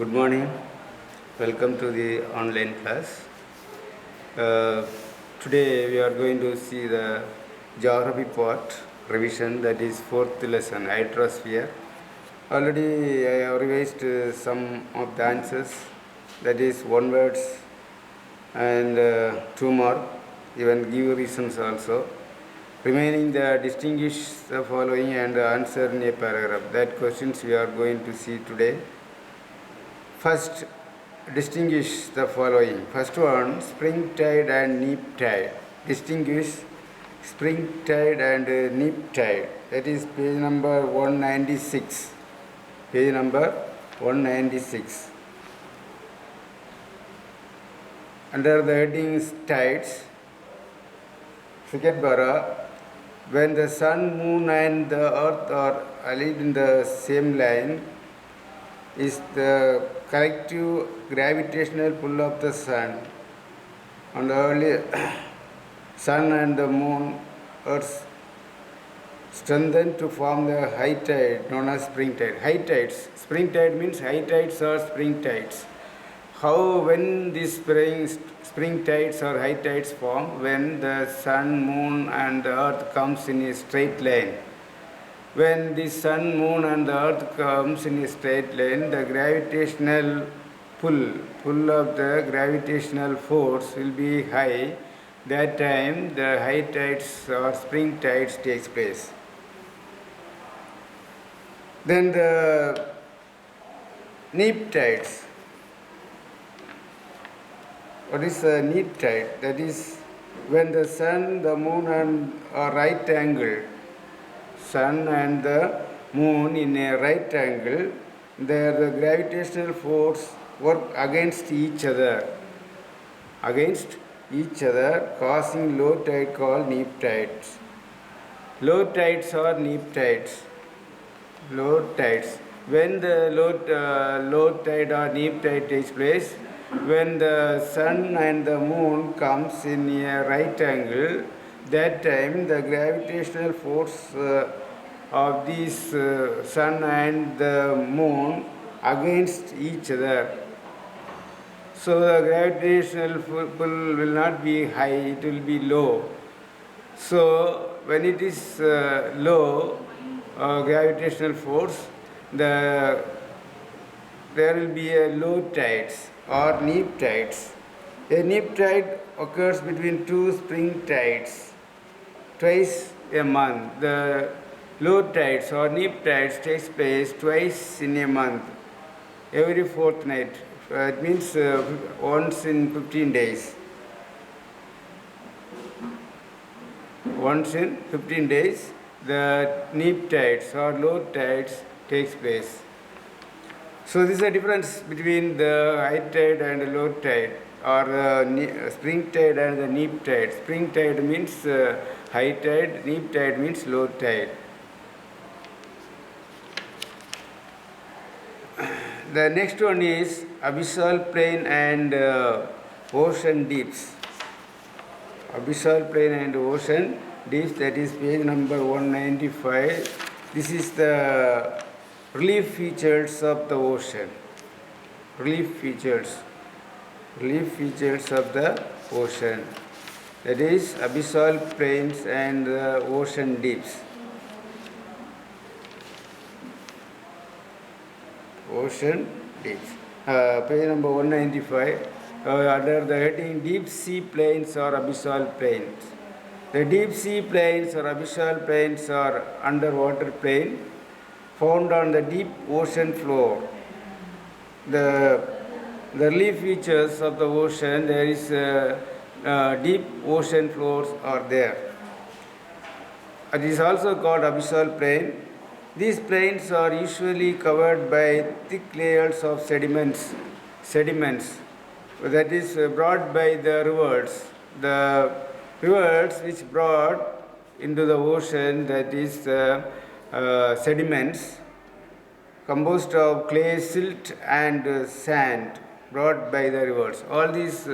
Good morning. Welcome to the online class. Uh, Today we are going to see the geography part revision, that is fourth lesson, hydrosphere. Already I have revised some of the answers, that is one words and two more, even give reasons also. Remaining the distinguish the following and answer in a paragraph. That questions we are going to see today. First, distinguish the following. First one, spring tide and neap tide. Distinguish spring tide and neap tide. That is page number 196. Page number 196. Under the headings tides, second para, when the sun, moon and the earth are allied in the same line, is the collective gravitational pull of the sun on the early sun and the moon earth strengthened to form the high tide known as spring tide. High tides. Spring tide means high tides or spring tides. How when these spring tides or high tides form? When the sun, moon and the earth comes in a straight line. When the sun, moon and the earth comes in a straight line, the gravitational pull of the gravitational force will be high. That time the high tides or spring tides takes place. Then the neap tides. What is a neap tide? That is when the sun, the moon and are right angled. Sun and the moon in a right angle, the gravitational force work against each other, causing low tide called neap tides. Low tides or neap tides. Low tides. When the low tide or neap tide takes place, when the sun and the moon comes in a right angle, that time the gravitational force of this sun and the moon against each other. So the gravitational pull will not be high, it will be low. So when it is low gravitational force, there will be a low tides or neap tides. A neap tide occurs between two spring tides twice a month. The low tides or neap tides takes place twice in a month, every fortnight. It means once in 15 days. Once in 15 days, the neap tides or low tides takes place. So this is the difference between the high tide and the low tide, or spring tide and the neap tide. Spring tide means high tide, neap tide means low tide. The next one is abyssal plain and ocean deeps. Abyssal plain and ocean deeps, that is page number 195. This is the relief features of the ocean. Relief features of the ocean. That is abyssal plains and ocean deeps. Ocean deeps. Page number 195. Under the heading deep sea plains or abyssal plains. The deep sea plains or abyssal plains are underwater plain found on the deep ocean floor. The relief features of the ocean, there is deep ocean floors are there. It is also called abyssal plain. These plains are usually covered by thick layers of sediments that is brought by the rivers. The rivers which brought into the ocean, that is sediments composed of clay, silt and sand brought by the rivers. All these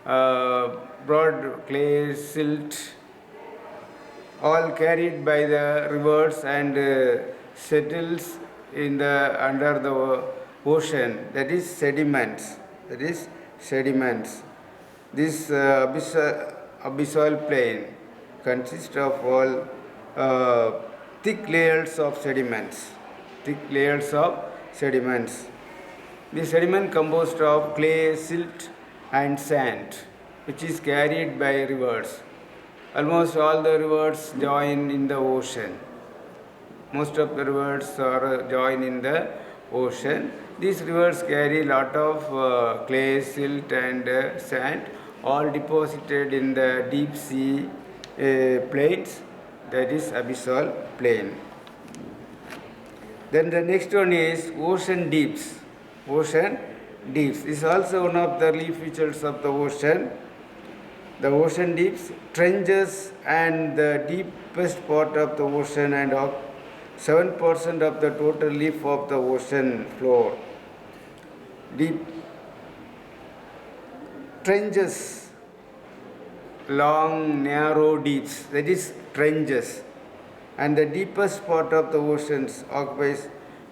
brought clay, silt, all carried by the rivers and settles in the under the ocean, that is sediments. That is sediments. This abyssal plain consists of all thick layers of sediments. Thick layers of sediments. The sediment composed of clay, silt, and sand, which is carried by rivers. Almost all the rivers join in the ocean. Most of the rivers are join in the ocean. These rivers carry a lot of clay, silt, and sand, all deposited in the deep sea plains, that is abyssal plain. Then the next one is ocean deeps. Ocean deeps is also one of the relief features of the ocean. The ocean deeps, trenches, and the deepest part of the ocean, and 7% of the total relief of the ocean floor. Deep trenches, long, narrow deeps, that is trenches. And the deepest part of the oceans occupies,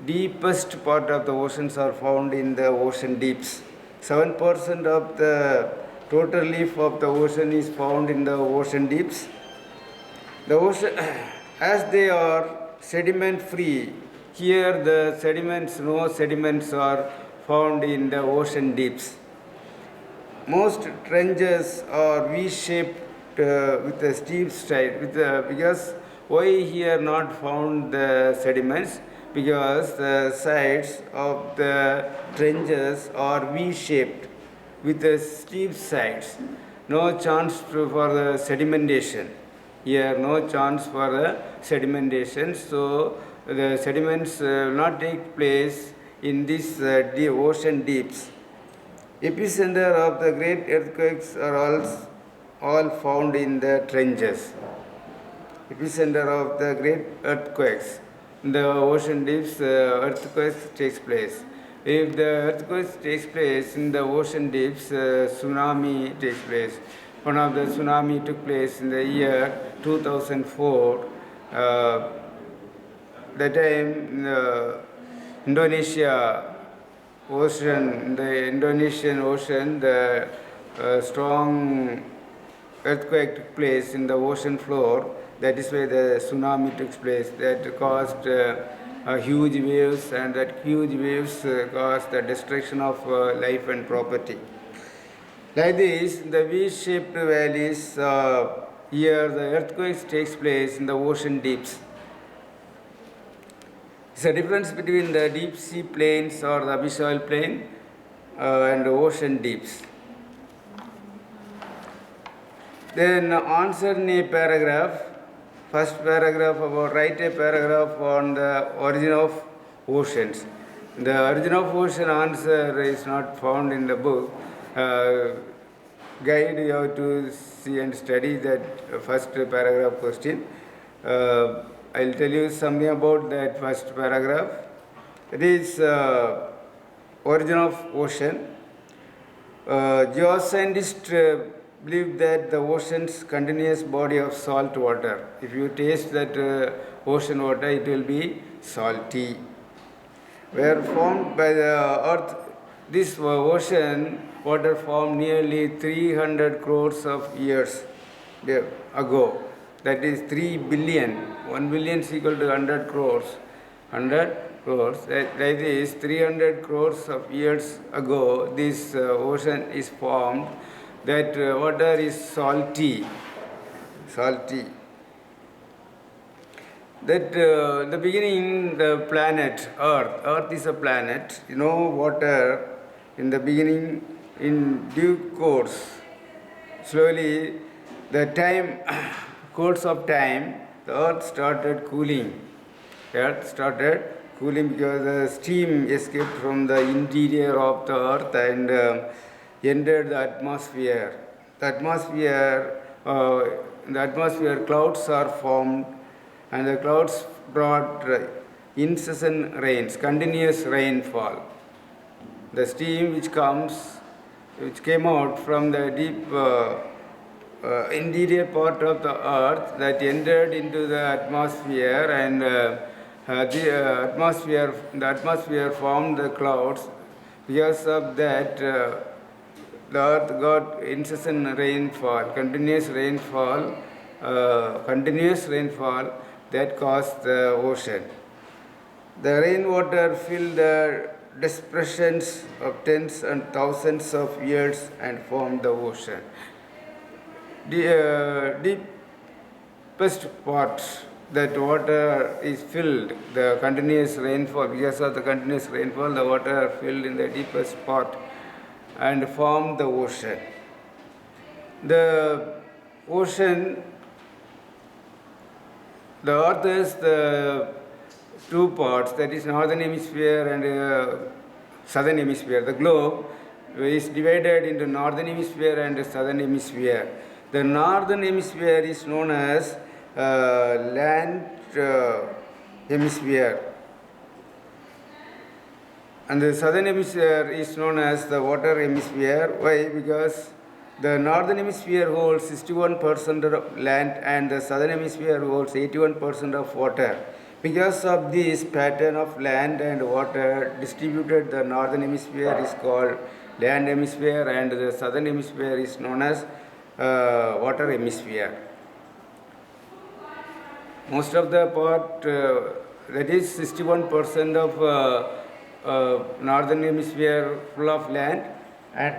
deepest part of the oceans are found in the ocean deeps. 7% of the total relief of the ocean is found in the ocean deeps. The ocean, as they are sediment free, here the sediments, no sediments are found in the ocean deeps. Most trenches are V-shaped with a steep side, because why here not found the sediments? Because the sides of the trenches are V-shaped with the steep sides. No chance for the sedimentation. Here no chance for the sedimentation. So the sediments will not take place in this ocean deeps. Epicenter of the great earthquakes are all found in the trenches. Epicenter of the great earthquakes. In the ocean deeps, earthquakes takes place. If the earthquakes takes place in the ocean deeps, tsunami takes place. One of the tsunami took place in the year 2004. That time, Indonesia ocean, the Indonesian ocean, the strong earthquake took place in the ocean floor. That is why the tsunami took place. That caused huge waves, and that huge waves caused the destruction of life and property. Like this, the V-shaped valleys, here the earthquakes takes place in the ocean deeps. It's a difference between the deep sea plains or the abyssal plain and the ocean deeps. Then answer in a paragraph. First paragraph about, write a paragraph on the origin of oceans. The origin of ocean answer is not found in the book. Guide you have to see and study that first paragraph question. I'll tell you something about that first paragraph. It is origin of ocean. Geoscientists believe that the ocean's continuous body of salt water. If you taste that ocean water, it will be salty. Were formed by the earth. This ocean water formed nearly 300 crores of years ago. That is 3 billion. 1 billion is equal to 100 crores. 100 crores. That is 300 crores of years ago, this ocean is formed. That water is salty. Salty. That the beginning, the planet Earth is a planet. You know, water in the beginning, in due course, slowly, the time, course of time, the Earth started cooling. Earth started cooling because the steam escaped from the interior of the Earth and entered the atmosphere. In the atmosphere, clouds are formed, and the clouds brought incessant rains, continuous rainfall. The steam which came out from the deep interior part of the earth, that entered into the atmosphere and The atmosphere formed the clouds. Because of that, the earth got incessant rainfall, continuous rainfall that caused the ocean. The rainwater filled the depressions of tens and thousands of years and formed the ocean. The deepest part that water is filled, the continuous rainfall, because of the continuous rainfall, the water filled in the deepest part and formed the ocean. The ocean, the earth is the two parts, that is northern hemisphere and southern hemisphere. The globe is divided into northern hemisphere and southern hemisphere. The northern hemisphere is known as land hemisphere, and the southern hemisphere is known as the water hemisphere. Why? Because the northern hemisphere holds 61% of land and the southern hemisphere holds 81% of water. Because of this pattern of land and water distributed, the northern hemisphere is called land hemisphere and the southern hemisphere is known as water hemisphere. Most of the part, that is 61% of northern hemisphere full of land and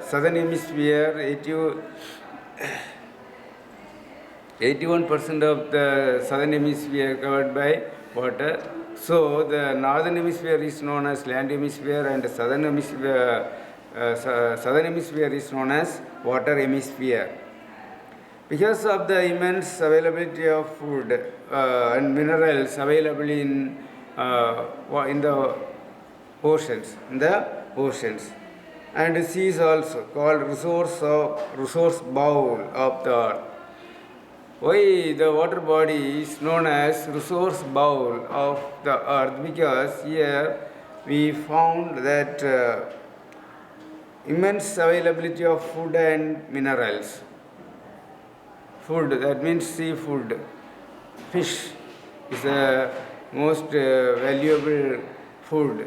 southern hemisphere 81% of the southern hemisphere covered by water. So the northern hemisphere is known as land hemisphere and southern hemisphere is known as water hemisphere. Because of the immense availability of food and minerals available in the oceans, and seas also called resource bowl of the earth. Why the water body is known as resource bowl of the earth? Because here we found that immense availability of food and minerals. Food, that means seafood. Fish is the most valuable food.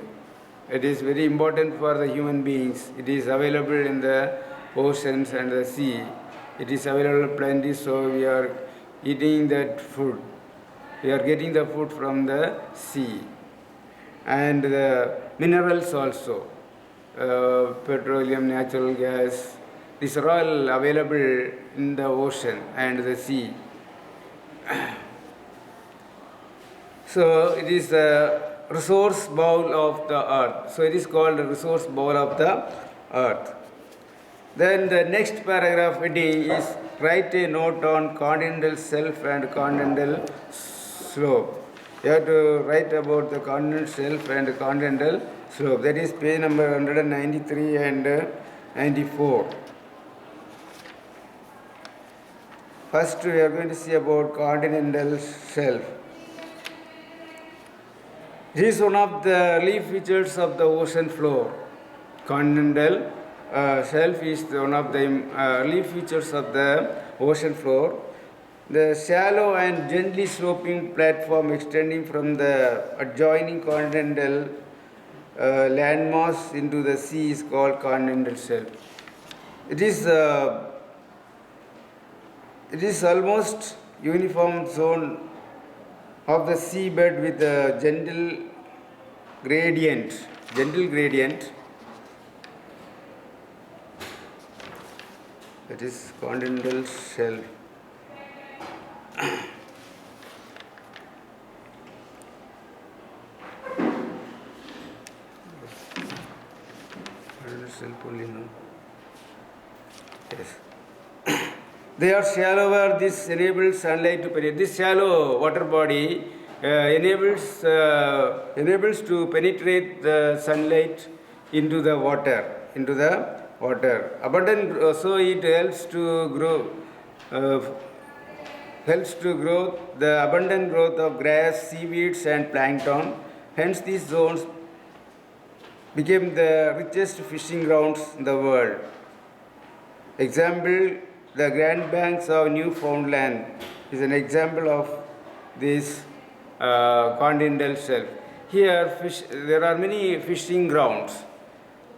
It is very important for the human beings. It is available in the oceans and the sea. It is available plenty, so we are eating that food. We are getting the food from the sea. And the minerals also, petroleum, natural gas, these are all available in the ocean and the sea. So it is the resource bowl of the earth. So it is called the resource bowl of the earth. Then the next paragraph heading is write a note on continental shelf and continental slope. You have to write about the continental shelf and continental slope. That is page number 193 and 94. First, we are going to see about continental shelf. This is one of the relief features of the ocean floor. Continental shelf is one of the relief features of the ocean floor. The shallow and gently sloping platform extending from the adjoining continental landmass into the sea is called continental shelf. It is almost uniform zone of the seabed with a gentle gradient. That is continental shelf. Yes. They are shallower. This enables sunlight to penetrate. This shallow water body enables to penetrate the sunlight into the water. Abundant, so it helps to grow the abundant growth of grass, seaweeds, and plankton. Hence, these zones became the richest fishing grounds in the world. Example, the Grand Banks of Newfoundland is an example of this continental shelf. Here, there are many fishing grounds.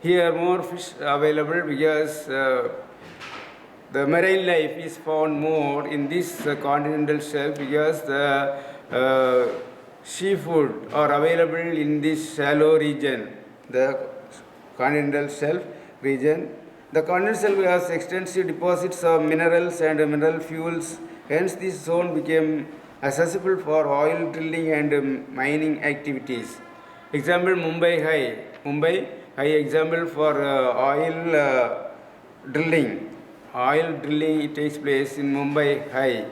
Here, more fish available because the marine life is found more in this continental shelf because the seafood are available in this shallow region, the continental shelf region. The continental shelf has extensive deposits of minerals and mineral fuels. Hence, this zone became accessible for oil drilling and mining activities. Example, Mumbai High. Mumbai High example for oil drilling. Oil drilling takes place in Mumbai High.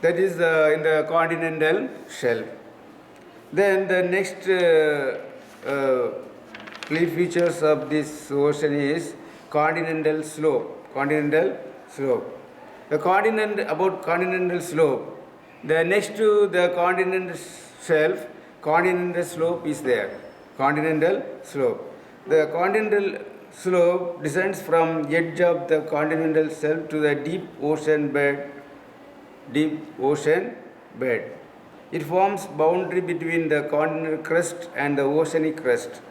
That is in the continental shelf. Then the next key features of this ocean is continental slope. Continental slope. The continental slope. The next to the continental shelf, continental slope is there. Continental slope. The continental slope descends from edge of the continental shelf to the deep ocean bed. It forms boundary between the continental crust and the oceanic crust.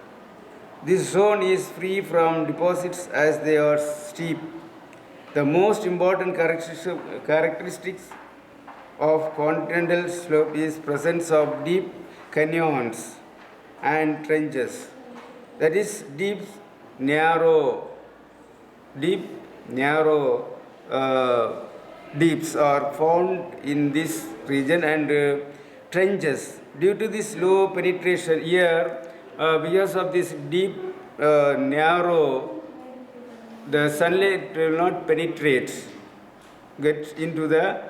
This zone is free from deposits as they are steep. The most important characteristics of continental slope is presence of deep canyons and trenches. That is narrow deeps are found in this region and trenches. Due to this low penetration here, because of this deep, narrow, the sunlight will not penetrate, get into the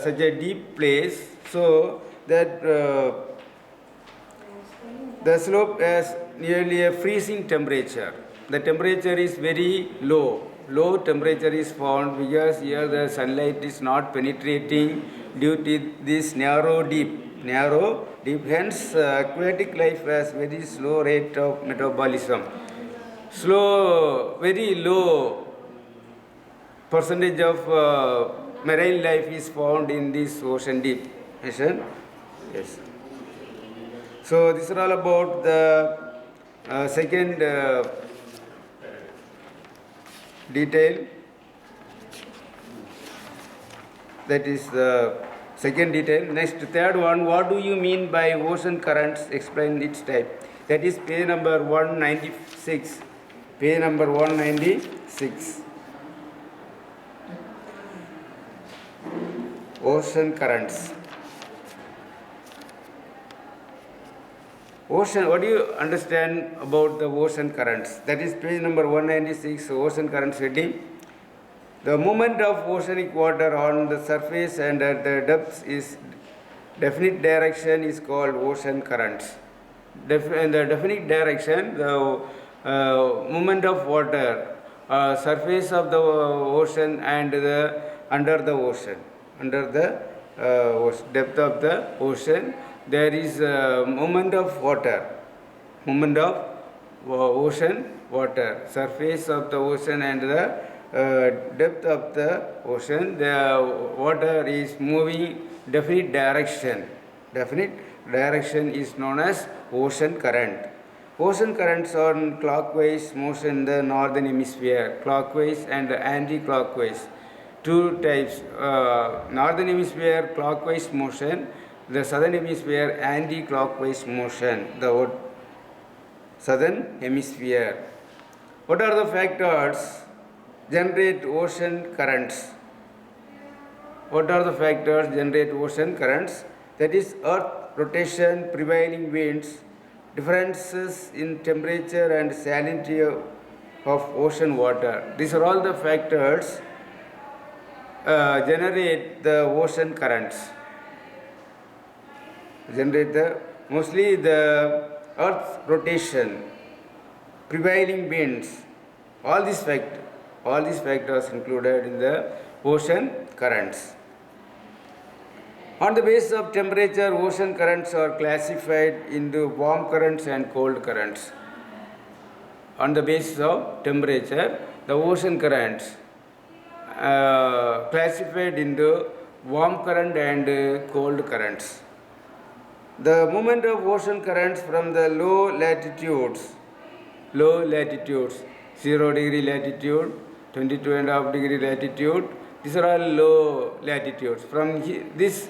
such a deep place, so that the slope has nearly a freezing temperature. The temperature is very low. Low temperature is found because here the sunlight is not penetrating due to this narrow deep. Hence aquatic life has very slow rate of metabolism. Very low percentage of marine life is found in this ocean deep. Yes. So this is all about the second detail. That is the second detail. Next, third one, what do you mean by ocean currents? Explain its type. That is page number 196. Page number 196. Ocean currents. Ocean, what do you understand about the ocean currents? That is page number 196, ocean currents heading. The movement of oceanic water on the surface and at the depths is definite direction is called ocean currents. In the definite direction, the movement of water, surface of the ocean and the under the ocean, depth of the ocean, there is a movement of ocean water, surface of the ocean and the depth of the ocean. The water is moving definite direction. Definite direction is known as ocean current. Ocean currents are in clockwise motion in the northern hemisphere, clockwise and anti-clockwise. Two types, northern hemisphere clockwise motion, the southern hemisphere anti-clockwise motion, the southern hemisphere. What are the factors generate ocean currents? What are the factors generate ocean currents? That is earth rotation, prevailing winds, differences in temperature and salinity of ocean water. These are all the factors generate the ocean currents. Mostly the earth's rotation, prevailing winds, all these factors included in the ocean currents. On the basis of temperature, ocean currents are classified into warm currents and cold currents. On the basis of temperature, the ocean currents classified into warm current and cold currents. The movement of ocean currents from the low latitudes, 0 degree latitude, 22.5 degree latitude, these are all low latitudes. From this,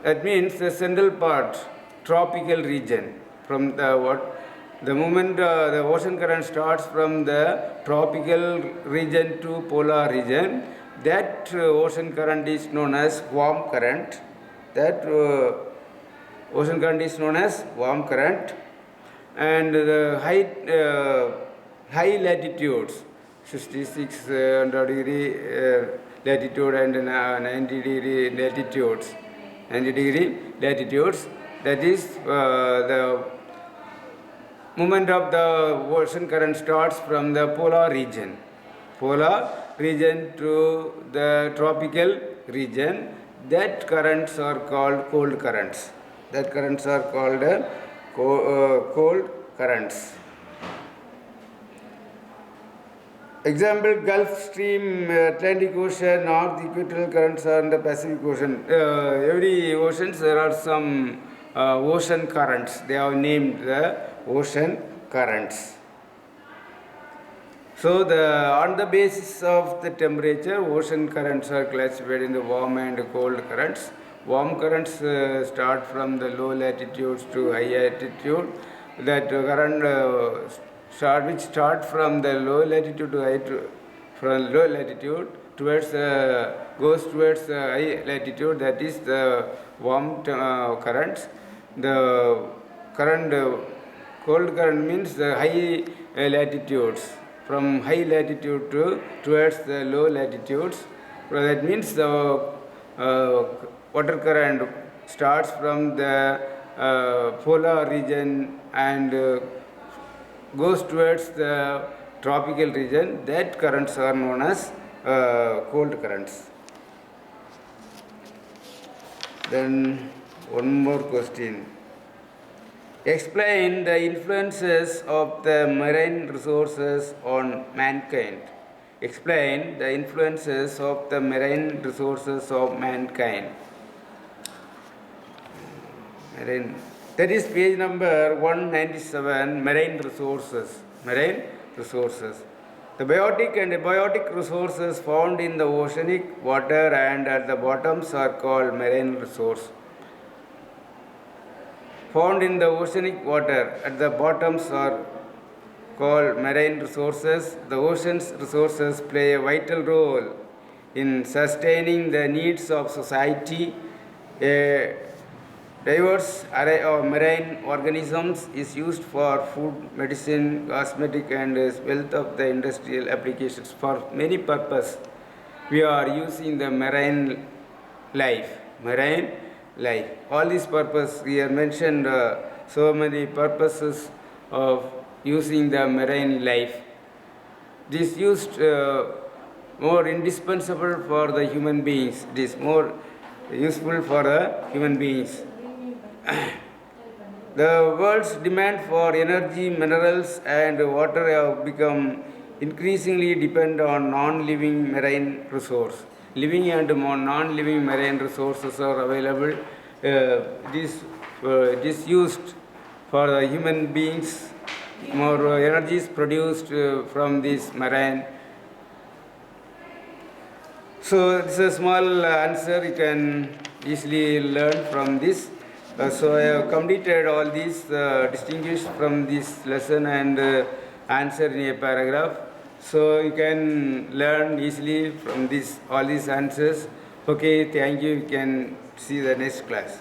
that means the central part, tropical region. From the moment the ocean current starts from the tropical region to polar region, that ocean current is known as warm current. That ocean current is known as warm current. And the high latitudes, 6600 degree latitude and 90 degree latitudes, that is the movement of the ocean current starts from the polar region to the tropical region. That currents are called cold currents. Cold currents. Example: Gulf Stream, Atlantic Ocean, North Equatorial Currents, and the Pacific Ocean. Every oceans there are some ocean currents. They have named the ocean currents. So on the basis of the temperature, ocean currents are classified in the warm and cold currents. Warm currents start from the low latitudes to high altitude. That current which start from the low latitude to from low latitude towards goes towards high latitude. That is the warm currents. The cold current means the high latitudes. From high latitude towards the low latitudes. That means the water current starts from the polar region and goes towards the tropical region. That currents are known as cold currents. Then one more question. Explain the influences of the marine resources on mankind. Explain the influences of the marine resources of mankind. That is page number 197, marine resources. The biotic and abiotic resources found in the oceanic water and at the bottoms are called marine resources. Found in the oceanic water at the bottoms are called marine resources. The ocean's resources play a vital role in sustaining the needs of society. A diverse array of marine organisms is used for food, medicine, cosmetic, and wealth of the industrial applications. For many purposes, we are using the marine life. All these purposes, we have mentioned so many purposes of using the marine life. This used more indispensable for the human beings. It is more useful for the human beings. The world's demand for energy, minerals, and water have become increasingly dependent on non-living marine resources. Living and non-living marine resources are available. It is used for the human beings. More energy is produced from this marine. So this is a small answer you can easily learn from this. So I have completed all these distinguished from this lesson and answer in a paragraph. So you can learn easily from all these answers. Okay, thank you. You can see the next class.